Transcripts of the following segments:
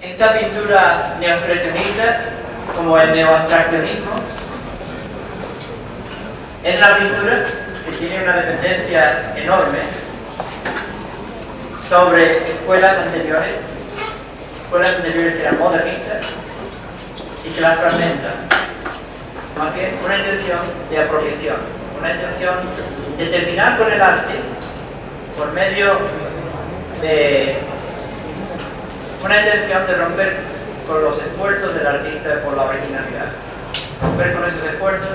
esta pintura neoexpresionista, como el neoabstraccionismo, es una pintura que tiene una dependencia enorme sobre escuelas anteriores que eran modernistas y que las fragmentan. Más bien una intención de apropiación, una intención de terminar con el arte por medio de una intención de romper con los esfuerzos del artista por la originalidad, romper con esos esfuerzos,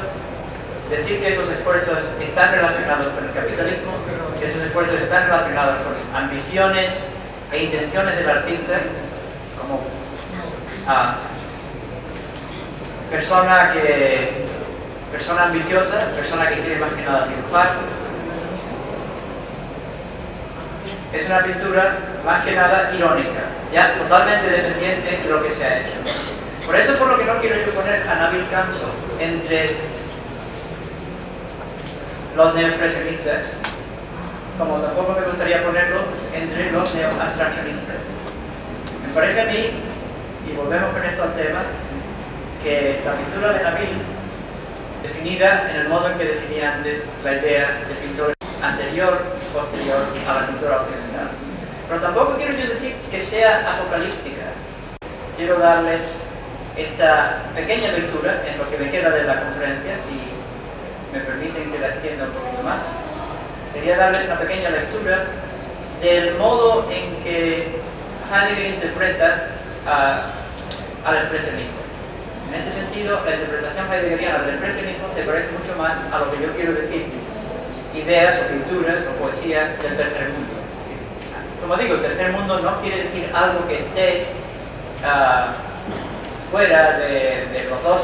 decir que esos esfuerzos están relacionados con el capitalismo, que esos esfuerzos están relacionados con ambiciones e intenciones del artista como persona ambiciosa, persona que quiere más que nada triunfar. Es una pintura más que nada irónica, ya totalmente dependiente de lo que se ha hecho. Por eso, por lo que no quiero yo poner a Nabil Canso entre los neoexpresionistas, como tampoco me gustaría ponerlo entre los neoabstraccionistas. Me parece a mí, y volvemos con esto al tema, que la pintura de Nabil, definida en el modo en que definía antes la idea de pintor anterior, posterior a la pintura occidental. Pero tampoco quiero yo decir que sea apocalíptica. Quiero darles esta pequeña lectura en lo que me queda de la conferencia, si me permiten que la extienda un poquito más. Quería darles una pequeña lectura del modo en que Heidegger interpreta al expresionismo. En este sentido, la interpretación heideggeriana del expresionismo se parece mucho más a lo que yo quiero decir, ideas o pinturas o poesía del tercer mundo. Como digo, el tercer mundo no quiere decir algo que esté fuera de los dos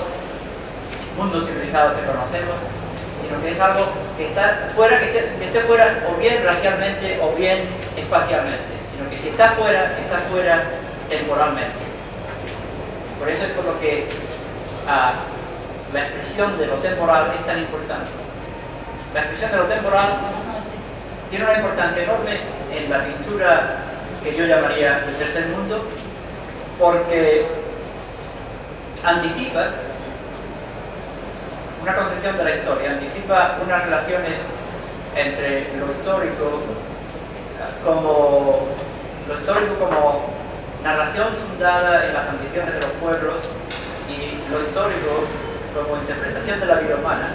mundos civilizados que conocemos, sino que es algo que está fuera, que esté fuera o bien racialmente o bien espacialmente, sino que si está fuera temporalmente. Por eso es por lo que la expresión de lo temporal es tan importante. La expresión de lo temporal tiene una importancia enorme en la pintura que yo llamaría del tercer mundo, porque anticipa una concepción de la historia, anticipa unas relaciones entre lo histórico como narración fundada en las ambiciones de los pueblos y lo histórico como interpretación de la vida humana.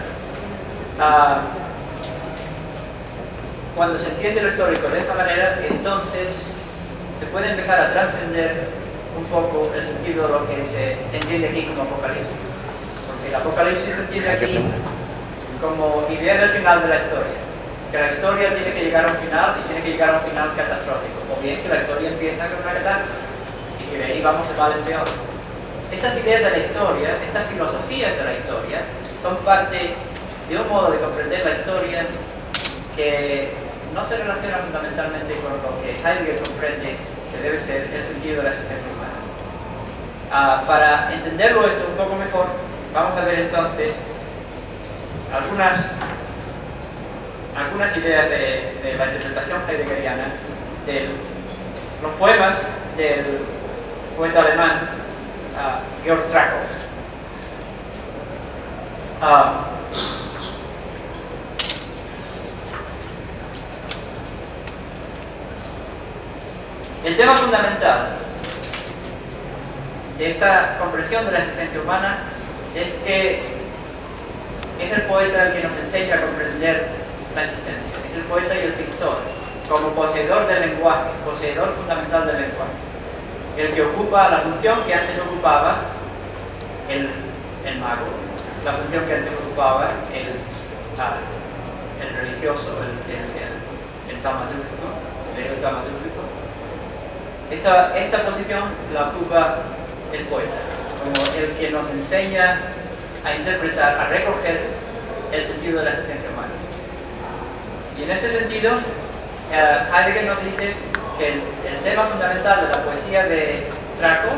Cuando se entiende lo histórico de esa manera, entonces se puede empezar a trascender un poco el sentido de lo que se entiende aquí como apocalipsis. Porque el apocalipsis se entiende aquí como idea del final de la historia. Que la historia tiene que llegar a un final y tiene que llegar a un final catastrófico. O bien que la historia empieza con una catástrofe y que de ahí vamos de mal en peor. Estas ideas de la historia, estas filosofías de la historia, son parte de un modo de comprender la historia que no se relaciona fundamentalmente con lo que Heidegger comprende que debe ser el sentido de la existencia humana. Para entenderlo esto un poco mejor, vamos a ver entonces algunas ideas de la interpretación heideggeriana de los poemas del poeta alemán Georg Trakl. El tema fundamental de esta comprensión de la existencia humana es que es el poeta el que nos enseña a comprender la existencia. Es el poeta y el pintor, como poseedor del lenguaje, poseedor fundamental del lenguaje, el que ocupa la función que antes ocupaba el mago, la función que antes ocupaba el religioso, el taumatúrgico, el taumatúrgico. Esta posición la ocupa el poeta, como el que nos enseña a interpretar, a recoger el sentido de la existencia humana. Y en este sentido, Heidegger nos dice que el tema fundamental de la poesía de Trakl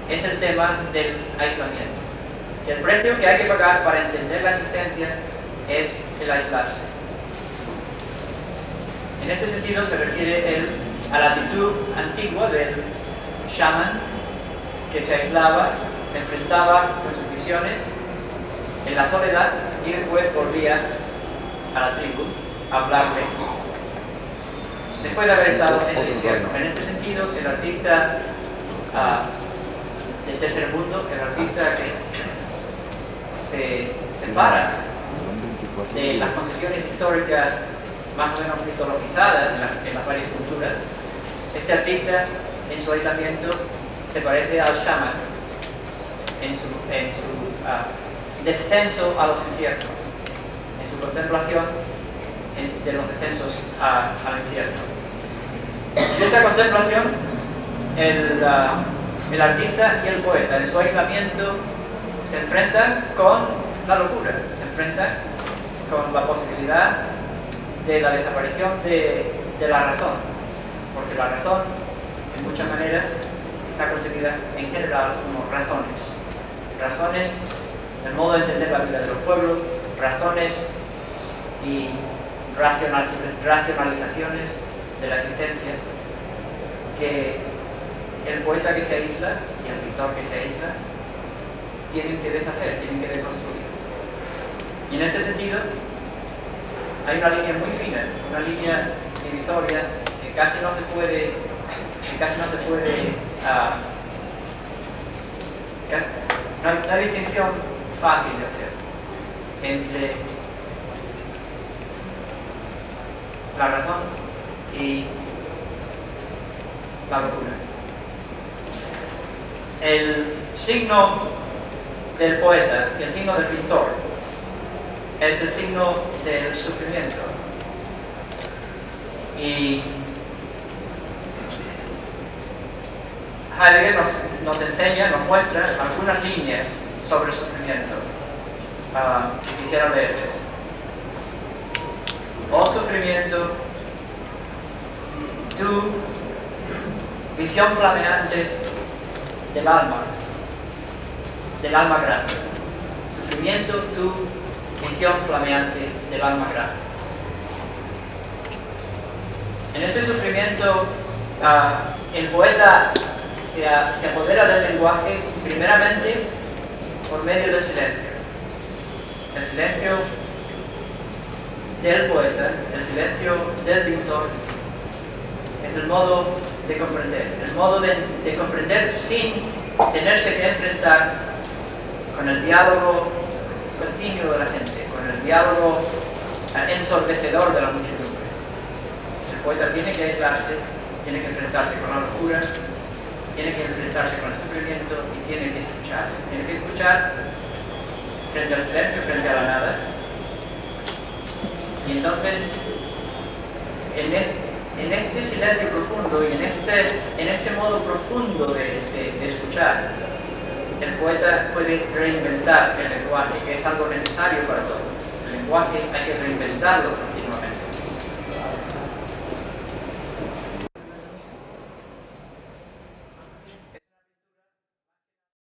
es el tema del aislamiento. Que el precio que hay que pagar para entender la existencia es el aislarse. En este sentido se refiere él a la actitud antigua del shaman que se aislaba, se enfrentaba con sus visiones en la soledad y después volvía a la tribu a hablarle después de haber estado en el infierno. En este sentido, el artista del tercer mundo, el artista que se separa de las concepciones históricas más o menos mitologizadas en las varias culturas, este artista en su aislamiento se parece al shaman en su descenso a los infiernos, en su contemplación de los descensos al infierno. En esta contemplación, el artista y el poeta en su aislamiento se enfrentan con la locura, se enfrentan con la posibilidad de la desaparición de la razón, porque la razón, en muchas maneras, está concebida en general como razones del modo de entender la vida de los pueblos, razones y racionalizaciones de la existencia que el poeta que se aísla y el pintor que se aísla tienen que deshacer, tienen que deconstruir. Y en este sentido hay una línea muy fina, una línea divisoria que casi no se puede una distinción fácil de hacer entre la razón y la locura. El signo del poeta y el signo del pintor es el signo del sufrimiento. Y Heidegger nos enseña, nos muestra algunas líneas sobre el sufrimiento que quisiera leerles. Oh sufrimiento, tu visión flameante del alma grande. Sufrimiento, tu visión flameante del alma grande. En este sufrimiento, el poeta se apodera del lenguaje primeramente por medio del silencio. El silencio del poeta, el silencio del pintor, es el modo de comprender, el modo de comprender sin tenerse que enfrentar con el diálogo continuo de la gente, con el diálogo ensordecedor de la muchedumbre. El poeta tiene que aislarse, tiene que enfrentarse con la locura, tiene que enfrentarse con el sufrimiento y tiene que escuchar frente al silencio, frente a la nada. Y entonces, en este silencio profundo y en este modo profundo de escuchar, el poeta puede reinventar el lenguaje, que es algo necesario para todos. El lenguaje hay que reinventarlo